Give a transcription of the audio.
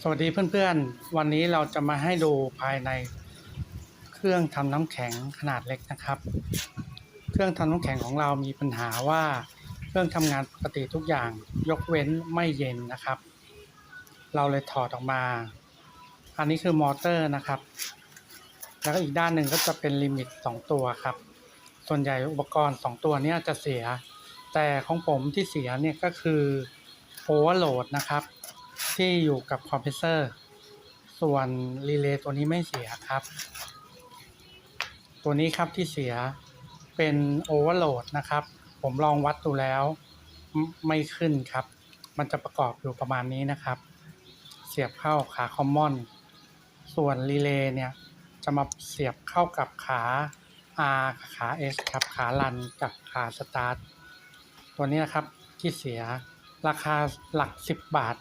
สวัสดีเพื่อนๆ วันนี้เราจะมาให้ดูภายในเครื่องทำน้ำแข็งขนาดเล็กนะครับ เครื่องทำน้ำแข็งของเรามีปัญหาว่าเครื่องทำงานปกติทุกอย่างยกเว้นไม่เย็นนะครับ เราเลยถอดออกมา อันนี้คือมอเตอร์นะครับ แล้วก็อีกด้านหนึ่งก็จะเป็นลิมิต2ตัวครับ ส่วนใหญ่อุปกรณ์2ตัวนี้จะเสีย แต่ของผมที่เสียเนี่ยก็คือโอเวอร์โหลดนะครับที่อยู่กับคอมเพรสเซอร์ส่วนรีเลย์ตัวนี้ไม่เสียครับตัวนี้ครับที่เสียเป็นโอเวอร์โหลดนะครับผมลองวัดดูแล้วไม่ขึ้นครับมันจะประกอบอยู่ประมาณนี้นะครับเสียบเข้าขาคอมมอนส่วนรีเลย์เนี่ยจะมาเสียบเข้ากับขา R ขา S ครับขารันกับขาสตาร์ทตัวนี้นะครับที่เสียราคาหลัก10 บาท